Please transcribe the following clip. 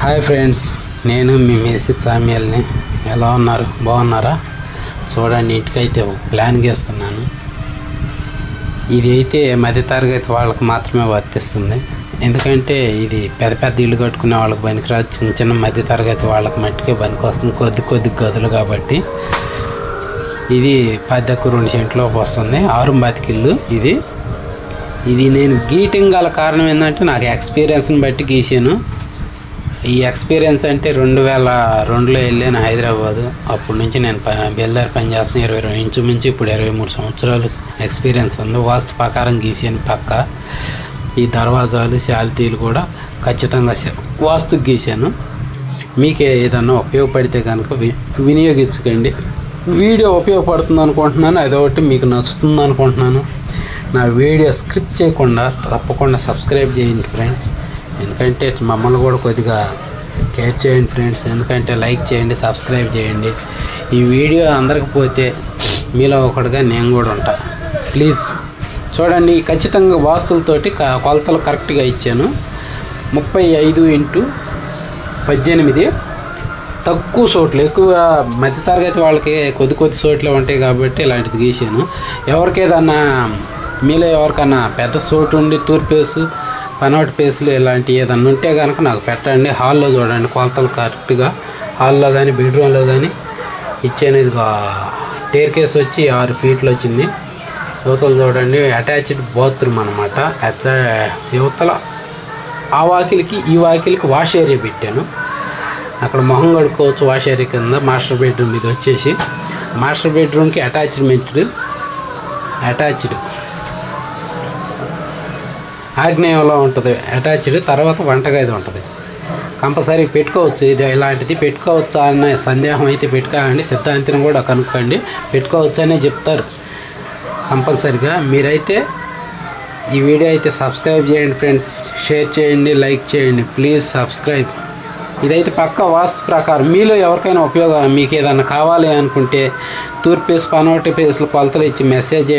Hi friends, నేను మీ మేస్త్రి సామ్యాల్ని. ఎలా ఉన్నారు? బాగున్నారా? చూడండి, ఇంటికైతే ప్లాన్ గీస్తున్నాను. ఇది అయితే మధ్య తరగతి వాళ్ళకి మాత్రమే వర్తిస్తుంది. ఎందుకంటే ఇది పెద్ద పెద్ద ఇల్లు కట్టుకునే వాళ్ళకి పనికిరాదు. చిన్న చిన్న మధ్య తరగతి వాళ్ళకి మట్టికే పనికి వస్తుంది. కొద్ది గదులు కాబట్టి ఇది 10 సెంట్లోకి వస్తుంది. 6 బతికిల్లు ఇది నేను గీయటం గల కారణం ఏంటంటే నాకు ఎక్స్పీరియన్స్ని బట్టి గీసాను. ఈ ఎక్స్పీరియన్స్ అంటే 2002లో వెళ్ళాను హైదరాబాదు. అప్పటి నుంచి నేను బేల్దారి పని చేస్తున్నాను. 22 ఇంచుమించు ఇప్పుడు 23 సంవత్సరాలు ఎక్స్పీరియన్స్ ఉంది. వాస్తు ప్రకారం గీసాను. పక్క ఈ దర్వాజాలు శాల్తీలు కూడా ఖచ్చితంగా వాస్తు గీసాను. మీకు ఏదన్నా ఉపయోగపడితే కనుక వినియోగించుకోండి. వీడియో ఉపయోగపడుతుంది అనుకుంటున్నాను. అదొకటి మీకు నచ్చుతుంది అనుకుంటున్నాను. నా వీడియో స్క్రిప్ట్ చేయకుండా తప్పకుండా సబ్స్క్రైబ్ చేయండి ఫ్రెండ్స్. ఎందుకంటే మమ్మల్ని కూడా కొద్దిగా కేర్ చేయండి ఫ్రెండ్స్. ఎందుకంటే లైక్ చేయండి, సబ్స్క్రైబ్ చేయండి. ఈ వీడియో అందరికి పోతే మీలో ఒకటిగా నేను కూడా ఉంటా. ప్లీజ్ చూడండి. ఖచ్చితంగా వాస్తులతోటి కొలతలు కరెక్ట్గా ఇచ్చాను. 35x18. తక్కువ చోట్ల, ఎక్కువ మధ్య తరగతి వాళ్ళకి కొద్ది చోట్ల ఉంటాయి కాబట్టి ఇలాంటిది గీసాను. మీలో ఎవరికన్నా పెద్ద చోటు ఉండి తూర్పేసు, పనోటి పేసులు ఇలాంటివి ఏదన్నా ఉంటే కనుక నాకు పెట్టండి. హాల్లో చూడండి కొలతలు కరెక్ట్గా. హాల్లో కానీ బెడ్రూమ్లో కానీ ఇచ్చాను. ఇదిగో టేర్ కేస్ వచ్చి 6 ఫీట్లు వచ్చింది. యువతలు చూడండి, అటాచ్డ్ బాత్రూమ్ అనమాట. యువతల ఆ వాకిలికి ఈ వాకిలికి వాష్ ఏరియా పెట్టాను. అక్కడ మొహం కడుక్కోవచ్చు వాష్ ఏరియా కింద. మాస్టర్ బెడ్రూమ్ ఇది వచ్చేసి మాస్టర్ బెడ్రూమ్కి అటాచ్డ్ ఆగ్నేయంలో ఉంటుంది అటాచ్డ్. తర్వాత వంటగది ఉంటుంది. కంపల్సరీ పెట్టుకోవచ్చు. ఇది ఇలాంటిది పెట్టుకోవచ్చా అన్న సందేహం అయితే పెట్టుకోండి. సిద్ధాంతిని కూడా కనుక్కోండి. పెట్టుకోవచ్చు అనే చెప్తారు కంపల్సరీగా. మీరైతే ఈ వీడియో అయితే సబ్స్క్రైబ్ చేయండి ఫ్రెండ్స్. షేర్ చేయండి, లైక్ చేయండి. Please subscribe. ఇదైతే పక్క వాస్తు ప్రకారం. మీలో ఎవరికైనా మీకు ఏదన్నా కావాలి అనుకుంటే తూర్పు పేసు, పనోటి పేసులు కొలతలు ఇచ్చి మెసేజ్ చేయండి.